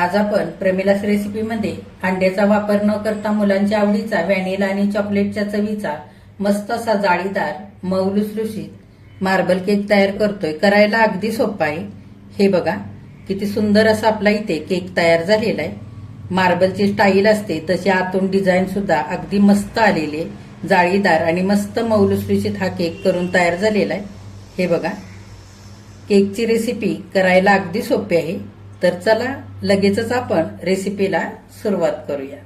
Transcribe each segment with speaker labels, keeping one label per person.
Speaker 1: आज आपण प्रमिलास रेसिपीमध्ये अंड्याचा वापर न करता मुलांच्या आवडीचा व्हॅनिला आणि चॉकलेटच्या चवीचा मस्त असा जाळीदार मऊ लुसलुशीत मार्बल केक तयार करतोय। करायला अगदी सोपा आहे। हे बघा किती सुंदर असा आपला इथे केक तयार झालेला आहे। मार्बलची स्टाईल असते तशी आतून डिझाईन सुद्धा अगदी मस्त आलेली आहे। जाळीदार आणि मस्त मऊ लुसलुशीत हा केक करून तयार झालेला आहे। हे बघा केकची रेसिपी करायला अगदी सोपी आहे। तर चला लगेचच आपण रेसिपीला सुरुवात करूया।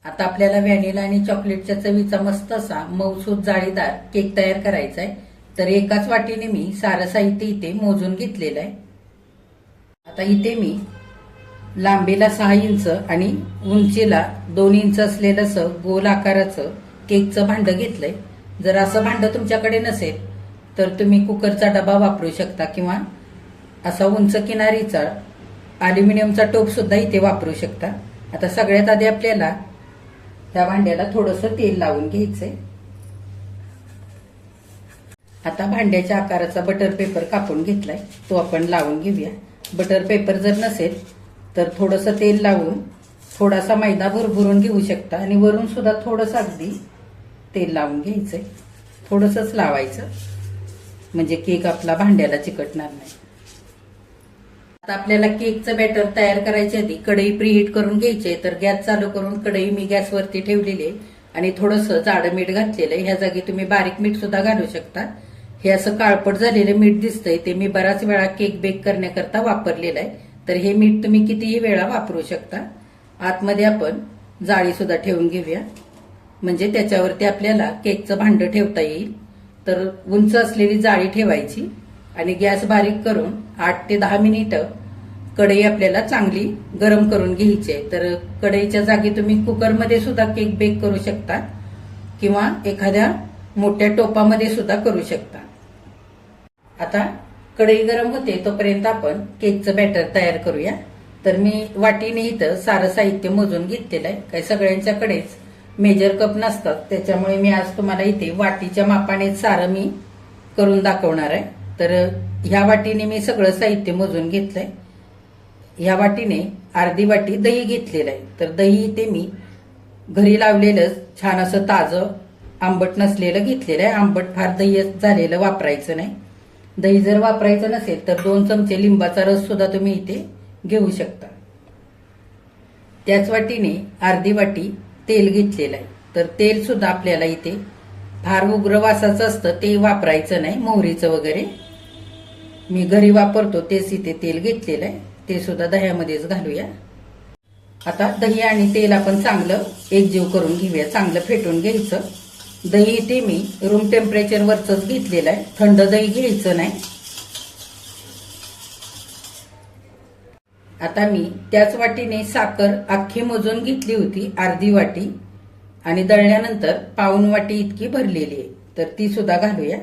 Speaker 1: आता आपल्याला व्हॅनिला आणि चॉकलेटच्या चवीचा मस्त असा मऊसूत जाळीदार केक तयार करायचा आहे। तर एकाच वाटीने मी सारं साहित्य इथे मोजून घेतलेलं आहे। आता इथे मी लांबीला 6 इंच आणि उंचीला 2 इंच असलेलं असं गोल आकाराचं केकचं भांडं घेतलंय। जर असं भांडं तुमच्याकडे नसेल तर तुम्ही कुकरचा डबा वापरू शकता किंवा असा उंच किनारीचा अॅल्युमिनियमचा टोप सुद्धा इथे वापरू शकता। आता सगळ्यात आधी आपल्याला त्या भांड्याला थोडंसं तेल लावून घ्यायचंय। आता भांड्याच्या आकाराचा बटर पेपर कापून घेतलाय तो आपण लावून घेऊया। बटर पेपर जर नसेल तर थोडंसं तेल लावून थोडासा मैदा भरभरून घेऊ शकता आणि वरून सुद्धा थोडंसं अगदी तेल लावून घ्यायचंय। थोडंसंच लावायचं म्हणजे केक आपला भांड्याला चिकटणार नाही। आता आपल्याला केकचं बॅटर तयार करायच्या आधी कढई प्रीहीट करून घ्यायची। तर गॅस चालू करून कढई मी गॅसवरती ठेवलेली आहे आणि थोडंसं जाडं मीठ घातलेलं आहे। ह्या जागी तुम्ही बारीक मीठ सुद्धा घालू शकता। हे असं काळपट झालेलं मीठ दिसतंय ते मी बराच वेळा केक बेक करण्याकरता वापरलेलं आहे। तर हे मीठ तुम्ही कितीही वेळा वापरू शकता। आतमध्ये आपण जाळी सुद्धा ठेवून घेऊया म्हणजे त्याच्यावरती आपल्याला केकचं भांडं ठेवता येईल। तर उंच असलेली जाळी ठेवायची आणि गॅस बारीक करून 8 ते 10 मिनिटं कढई आपल्याला चांगली गरम करून घ्यायची आहे। तर कढईच्या जागी तुम्ही कुकरमध्ये सुद्धा केक बेक करू शकता किंवा एखाद्या मोठ्या टोपामध्ये सुद्धा करू शकता। आता कढई गरम होते तोपर्यंत आपण केकचं बॅटर तयार करूया। तर मी वाटीने इथं सारं साहित्य मोजून घेतलेलं आहे। काही सगळ्यांच्याकडेच मेजर कप नसतात त्याच्यामुळे मी आज तुम्हाला इथे वाटीच्या मापाने सारं मी करून दाखवणार आहे। तर ह्या वाटीने मी सगळं साहित्य मोजून घेतलंय। ह्या वाटीने अर्धी वाटी दही घेतलेलं आहे। तर दही इथे मी घरी लावलेलं छान असं ताजं आंबट नसलेलं घेतलेलं आहे। आंबट फार दही झालेलं वापरायचं नाही। दही जर वापरायचं नसेल तर 2 चमचे लिंबाचा रस सुद्धा तुम्ही इथे घेऊ शकता। त्याच वाटीने अर्धी वाटी तेल घेतलेलं आहे। तर तेल सुद्धा आपल्याला इथे फार उग्र वासाचं असतं ते वापरायचं नाही। मोहरीचं वगैरे मी घरी वापरतो तेच इथे तेल घेतलेलं आहे ते सुद्धा दह्यामध्येच घालूया। आता दही आणि तेल आपण चांगलं एकजीव करून घेऊया, चांगलं फेटून घ्यायचं। दही इथे मी रूम टेम्परेचरवरच घेतलेलं आहे, थंड दही घ्यायचं नाही। आता मी त्याच वाटीने साखर अख्खी मोजून घेतली होती अर्धी वाटी आणि दळल्यानंतर पाऊण वाटी इतकी भरलेली आहे तर ती सुद्धा घालूया।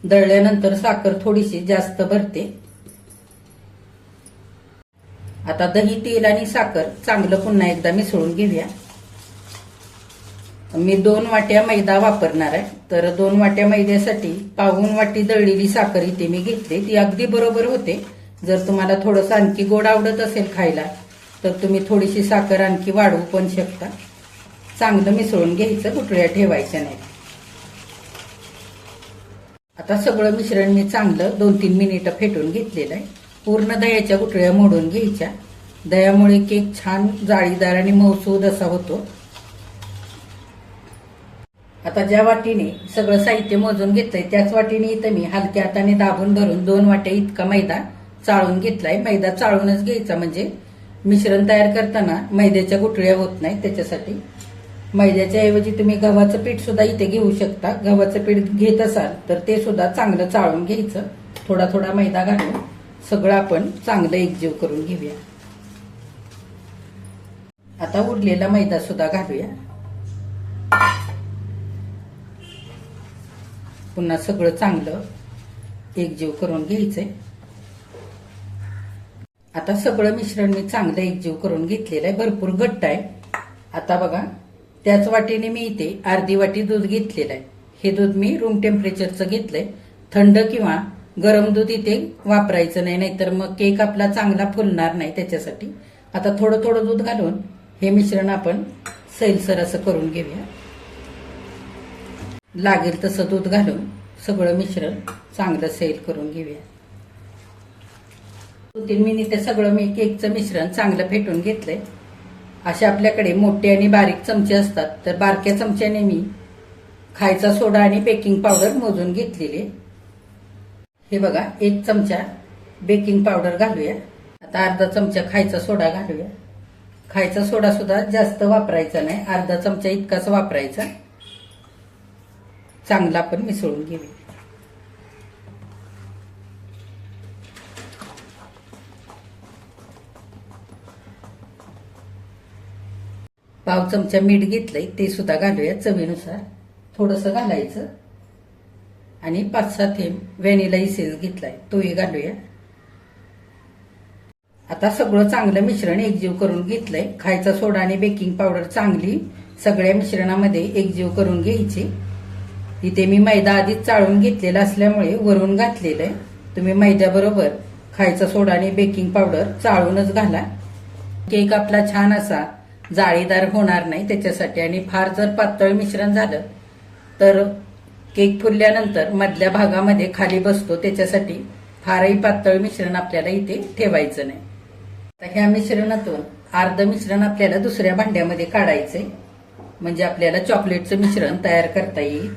Speaker 1: दळल्यानंतर साखर थोडीशी जास्त भरते। आता दही तेल आणि साखर चांगलं पुन्हा एकदा मिसळून घेऊया। मी 2 वाट्या मैदा वापरणार आहे। तर 2 वाट्या मैद्यासाठी पाऊण वाटी दळलेली साखर इथे मी घेतली, ती अगदी बरोबर होते। जर तुम्हाला थोडंसं आणखी गोड आवडत असेल खायला तर तुम्ही थोडीशी साखर आणखी वाढवू पण शकता। चांगलं मिसळून घ्यायचं, गुठळ्या ठेवायच्या नाही। आता सगळं मिश्रण मी चांगलं 2-3 मिनिटं फेटून घेतलेलं आहे। पूर्ण दह्याच्या गुठळ्या मोडून घ्यायच्या। दह्यामुळे केक छान जाळीदार आणि मऊसूद असा होतो। आता ज्या वाटीने सगळं साहित्य मोजून घेतलंय त्याच वाटीने इथं मी हलक्या हाताने दाबून धरून 2 वाट्या इतका मैदा चाळून घेतलाय। मैदा चाळूनच घ्यायचा म्हणजे मिश्रण तयार करताना मैद्याच्या गुठळ्या होत नाही त्याच्यासाठी। मैद्याच्या ऐवजी तुम्ही गव्हाचं पीठ सुद्धा इथे घेऊ शकता। गव्हाचं पीठ घेत असाल तर ते सुद्धा चांगलं चाळून घ्यायचं। थोडा थोडा मैदा घालून सगळं आपण चांगलं एकजीव करून घेऊया। आता उरलेला मैदा सुद्धा घालूया। पुन्हा सगळं चांगलं एकजीव करून घ्यायचंय। आता सगळं मिश्रण मी चांगलं एकजीव करून घेतलेलं आहे, भरपूर घट्ट आहे। आता बघा त्याच वाटीने मी इथे अर्धी वाटी दूध घेतलेलं आहे। हे दूध मी रूम टेम्परेचरचं घेतलंय। थंड किंवा गरम दूध इथे वापरायचं नाही, नाहीतर मग केक आपला चांगला फुलणार नाही त्याच्यासाठी। आता थोडं थोडं दूध घालून हे मिश्रण आपण सैलसर असं करून घेऊया. लागेल तसं दूध घालून सगळं मिश्रण चांगलं सैल करून घेऊया. 2-3 मिनिटे सगळं मी केकचं मिश्रण चांगलं फेटून घेतलंय. अशा आपल्याकडे मोठे आणि बारीक चमचे असतात, तर बारक्या चमच्याने मी खायचा सोडा आणि बेकिंग पावडर मोजून घेतलेली. हे बघा, 1 चमचा बेकिंग पावडर घालूया. आता अर्धा चमचा खायचा सोडा घालूया. खायचा सोडा सुद्धा जास्त वापरायचा नाही, अर्धा चमचा इतकाच वापरायचा. चांगला आपण मिसळून घेऊया. पाव चमचा मीठ घेतलंय, ते सुद्धा घालूया चवीनुसार. थोडंसं घालायचं. आणि 5-6 थेंब व्हॅनिला इसेन्स घेतलाय, तोही घालूया. आता सगळं चांगलं मिश्रण एकजीव करून घेतलंय. खायचा सोडा आणि बेकिंग पावडर चांगली सगळ्या मिश्रणामध्ये एकजीव करून घ्यायची. इथे मी मैदा आधीच चाळून घेतलेला असल्यामुळे वरून घातलेलं आहे. तुम्ही मैद्याबरोबर खायचा सोडा आणि बेकिंग पावडर चाळूनच घाला. केक आपला छान असा जाळीदार होणार नाही त्याच्यासाठी. आणि फार जर पातळ मिश्रण झालं तर केक फुलल्यानंतर मधल्या भागामध्ये खाली बसतो, त्याच्यासाठी फारही पातळ मिश्रण आपल्याला इथे ठेवायचं नाही. तर ह्या मिश्रणातून अर्ध मिश्रण आपल्याला दुसऱ्या भांड्यामध्ये काढायचंय, म्हणजे आपल्याला चॉकलेटचं मिश्रण तयार करता येईल.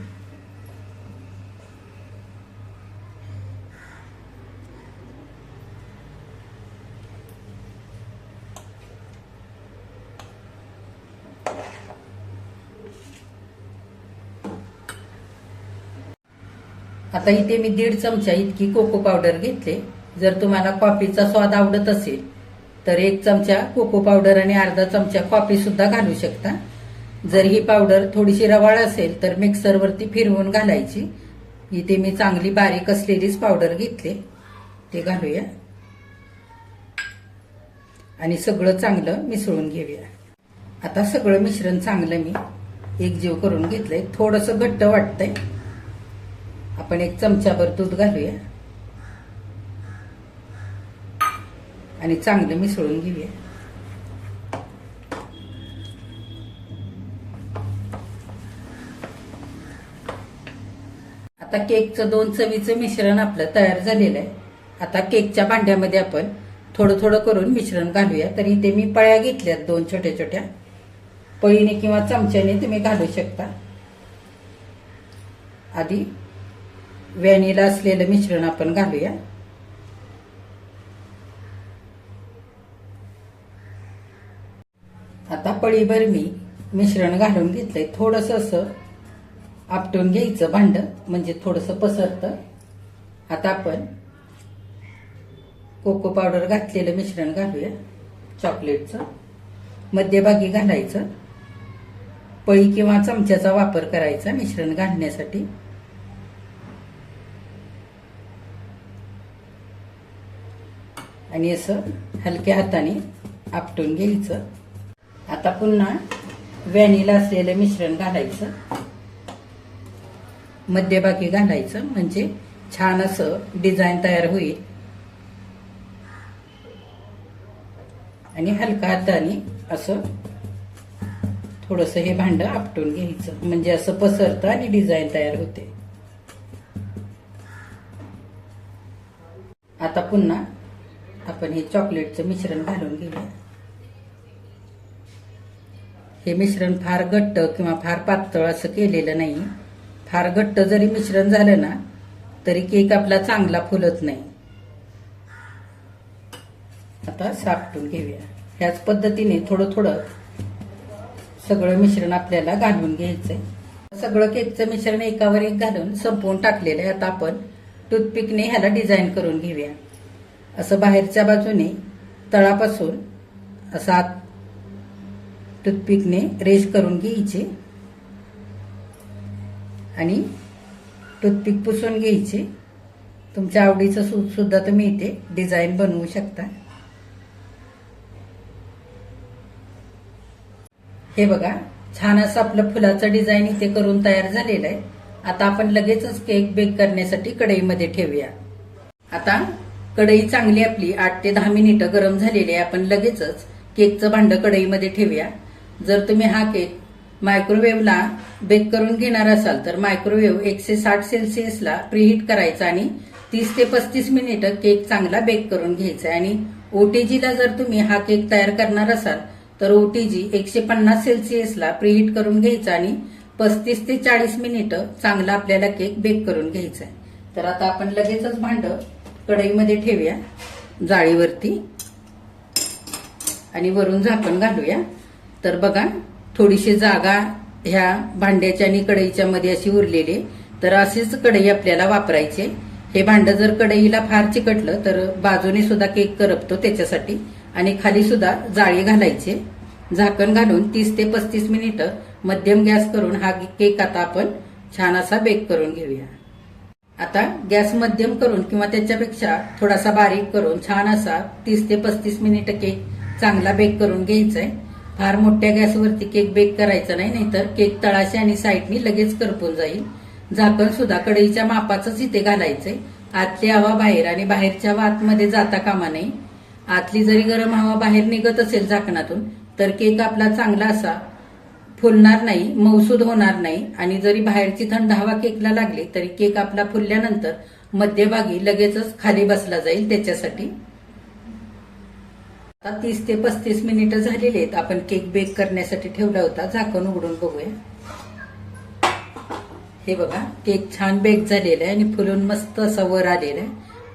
Speaker 1: आता इथे मी 1.5 चमचा इतकी कोको पावडर घेतले. जर तुम्हाला कॉफीचा स्वाद आवडत असेल तर 1 चमचा कोको पावडर आणि अर्धा चमचा कॉफी सुद्धा घालू शकता. जर ही पावडर थोडीशी रवाळ असेल तर मिक्सरवरती फिरवून घालायची. इथे मी चांगली बारीक असलेलीच पावडर घेतली, ते घालूया. आणि सगळं चांगलं मिसळून घेऊया. आता सगळं मिश्रण चांगलं मी एकजीव करून घेतलंय. थोडंसं घट्ट वाटतंय. आपण 1 चमचाभर दूध घालूया आणि चांगलं मिसळून घेऊया. आता केकचं 2 चवीचं मिश्रण आपलं तयार झालेलं आहे. आता केकच्या भांड्यामध्ये आपण थोडं थोडं करून मिश्रण घालूया. तर इथे मी पळ्या घेतल्यात 2 छोट्या छोट्या. पळीने किंवा चमच्याने तुम्ही घालू शकता. आधी व्हॅनिला असलेलं मिश्रण आपण घालूया. आता पळीभर मी मिश्रण घालून घेतलंय. थोडंसं असं आपटून घ्यायचं भांड, म्हणजे थोडंसं पसरतं. आता आपण कोको पावडर घातलेलं मिश्रण घालूया चॉकलेटचं. मध्यभागी घालायचं. पळी किंवा चमच्याचा वापर करायचा मिश्रण घालण्यासाठी. आणि असं हलक्या हाताने आपटून घ्यायचं. आता पुन्हा व्हॅनिला असलेलं मिश्रण घालायचं. मध्यभागी घालायचं, म्हणजे छान असं डिझाईन तयार होईल. आणि हलक्या हाताने असं थोडंसं हे भांड आपटून घ्यायचं, म्हणजे असं पसरतं आणि डिझाईन तयार होते. आता पुन्हा आपण हे चॉकलेटचं मिश्रण घालून घेऊया. हे मिश्रण फार घट्ट किंवा फार पातळ असं केलेलं नाही. फार घट्ट जरी मिश्रण झालं ना तरी केक आपला चांगला फुलत नाही. आता सापटून घेऊया. ह्याच पद्धतीने थोडं थोडं सगळं मिश्रण आपल्याला घालून घ्यायचंय. सगळं केकचं मिश्रण एकावर एक घालून संपवून टाकलेलं आहे. आता आपण टूथपिकने ह्याला डिझाईन करून घेऊया. असं बाहेरच्या बाजूने तळापासून असा टूथपिकने रेष करून घ्यायची आणि टूथपिक पुसून घ्यायची. तुमच्या आवडीचं सुद्धा तुम्ही इथे डिझाईन बनवू शकता. हे बघा, छान असं आपलं फुलाचं डिझाईन इथे करून तयार झालेलं आहे. आता आपण लगेचच केक बेक करण्यासाठी कढईमध्ये ठेवूया. आता कढई चांगली आपली 8 ते 10 मिनिटं गरम झालेली आहे. आपण लगेचच केकचं भांडं कढईमध्ये ठेवूया. जर तुम्ही हा केक मायक्रोवेव्हला बेक करून घेणार असाल तर मायक्रोवेव्ह 160 सेल्सिअसला प्रीहीट करायचा आणि 30 ते 35 मिनिटं केक चांगला बेक करून घ्यायचा. आणि ओटीजीला जर तुम्ही हा केक तयार करणार असाल तर ओटीजी 150 सेल्सिअसला प्रीहीट करून घ्यायचा आणि 35 ते 40 मिनिटं चांगला आपल्याला केक बेक करून घ्यायचा आहे. तर आता आपण लगेचच भांडं कढईमध्ये ठेवूया जाळीवरती आणि वरून झाकण घालूया. तर बघा थोडीशी जागा ह्या भांड्याच्या आणि कढईच्या मध्ये अशी उरलेली, तर अशीच कढई आपल्याला वापरायची. हे भांडं जर कढईला फार चिकटलं तर बाजूने सुद्धा केक करपतो त्याच्यासाठी, आणि खाली सुद्धा जाळी घालायची. झाकण घालून 30 ते 35 मिनिटं मध्यम गॅस करून हा केक आता आपण छान असा बेक करून घेऊया. आता गॅस मध्यम करून किंवा त्याच्यापेक्षा थोडासा बारीक करून छान असा 30 ते 35 मिनिटं केक चांगला बेक करून घ्यायचा आहे. फार मोठ्या गॅसवरती केक बेक करायचा नाही, नाहीतर केक तळाशी आणि साईडनी लगेच करपून जाईल. झाकण सुद्धा कढईच्या मापाचंच इथे घालायचंय. आतली हवा बाहेर आणि बाहेरच्या हवा आतमध्ये जाता कामा नये. आतली जरी गरम हवा बाहेर निघत असेल झाकणातून तर केक आपला चांगला असा फुलणार नाही, मऊसूद होणार नाही. आणि जरी बाहेरची थंड हवा केकला लागली तरी केक आपला फुलल्यानंतर मध्यभागी लगेचच खाली बसला जाईल त्याच्यासाठी. आता 30 ते 35 मिनिटं झालेली आहेत. आपण केक बेक करण्यासाठी ठेवला होता. झाकण उघडून बघूया. हे बघा केक छान बेक झालेला आहे आणि फुलून मस्त असा वर आलेला आहे.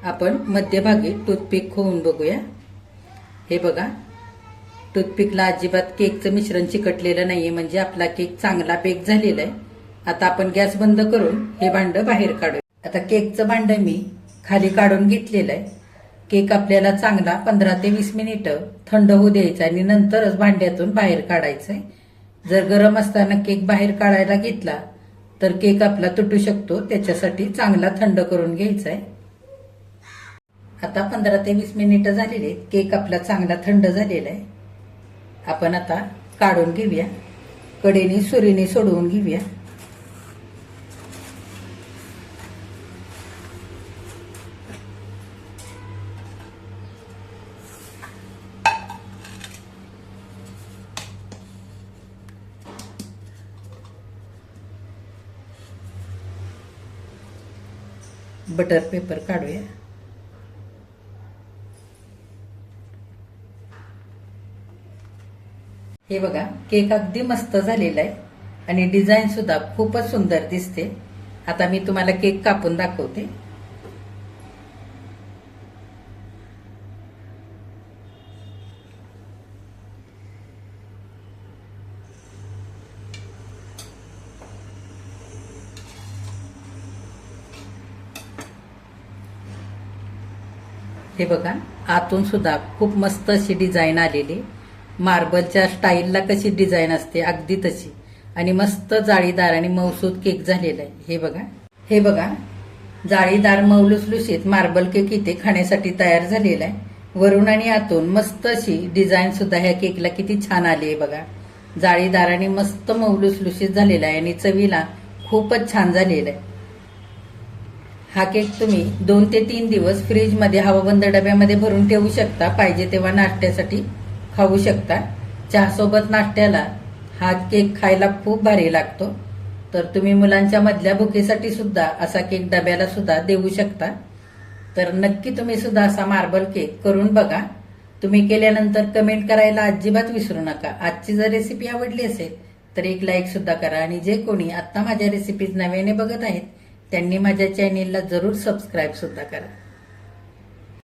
Speaker 1: आपण मध्यभागी टूथपिक खोवून बघूया. हे बघा टूथपिकला अजिबात केकचं मिश्रण चिकटलेलं नाहीये, म्हणजे आपला केक चांगला बेक झालेला आहे. आता आपण गॅस बंद करून हे भांडं बाहेर काढूया. आता केकचं भांडं मी खाली काढून घेतलेलं आहे. केक आपल्याला चांगला 15 ते 20 मिनिटं थंड होऊ द्यायचा आणि नंतरच भांड्यातून बाहेर काढायचंय. जर गरम असताना केक बाहेर काढायला घेतला तर केक आपला तुटू शकतो, त्याच्यासाठी चांगला थंड करून घ्यायचा आहे. आता 15 ते 20 मिनिटं झालेले, केक आपला चांगला थंड झालेला आहे. आपण आता काढून घेऊया. कडेने सुरीने सोडवून घेऊया. बटर पेपर काढूया. हे बघा केक अगदी मस्त झालेला आहे आणि डिझाईन सुद्धा खूपच सुंदर दिसते. आता मी तुम्हाला केक कापून दाखवते. हे बघा आतून सुद्धा खूप मस्त अशी डिझाईन आलेली. मार्बलच्या स्टाईलला कशी डिझाईन असते अगदी तशी, आणि मस्त जाळीदार आणि मऊसूद केक झालेला आहे. हे बघा जाळीदार मऊलुसलुशीत मार्बल केक इथे खाण्यासाठी तयार झालेला आहे. वरून आणि आतून मस्त अशी डिझाईन सुद्धा ह्या केकला किती छान आली आहे बघा. जाळीदार आणि मस्त मऊलुसलुशीत झालेला आहे आणि चवीला खूपच छान झालेला आहे. हा केक तुम्ही 2 ते 3 दिवस फ्रीजमध्ये हवाबंद डब्यामध्ये भरून ठेवू शकता. पाहिजे तेव्हा नाश्त्यासाठी खाऊ शकता. चहासोबत नाश्त्याला हा केक खायला खूप भारी लागतो. तर तुम्ही मुलांच्या मधल्या भुकेसाठी सुद्धा असा केक डब्याला सुद्धा देऊ शकता. तर नक्की तुम्ही सुद्धा असा मार्बल केक करून बघा. तुम्ही केल्यानंतर कमेंट करायला अजिबात विसरू नका. आजची जर रेसिपी आवडली असेल तर एक लाईक सुद्धा करा. आणि जे कोणी आता माझ्या रेसिपीज नव्याने बघत आहेत त्यांनी माझ्या चॅनेलला जरूर सबस्क्राईब सुद्धा करा.